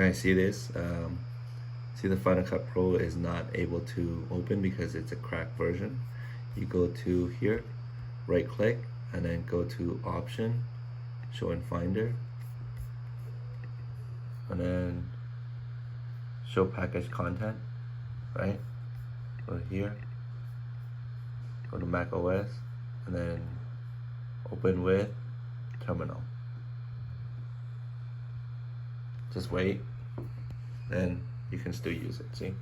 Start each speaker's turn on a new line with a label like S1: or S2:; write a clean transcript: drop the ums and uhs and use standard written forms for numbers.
S1: guys see this? See, the Final Cut Pro is not able to open because it's a cracked version. You go to here, right click, and then go to Option, Show in Finder, and then Show Package Content, right? Go here, go to Mac OS, and then open with Terminal. Just wait, then you can still use it, see?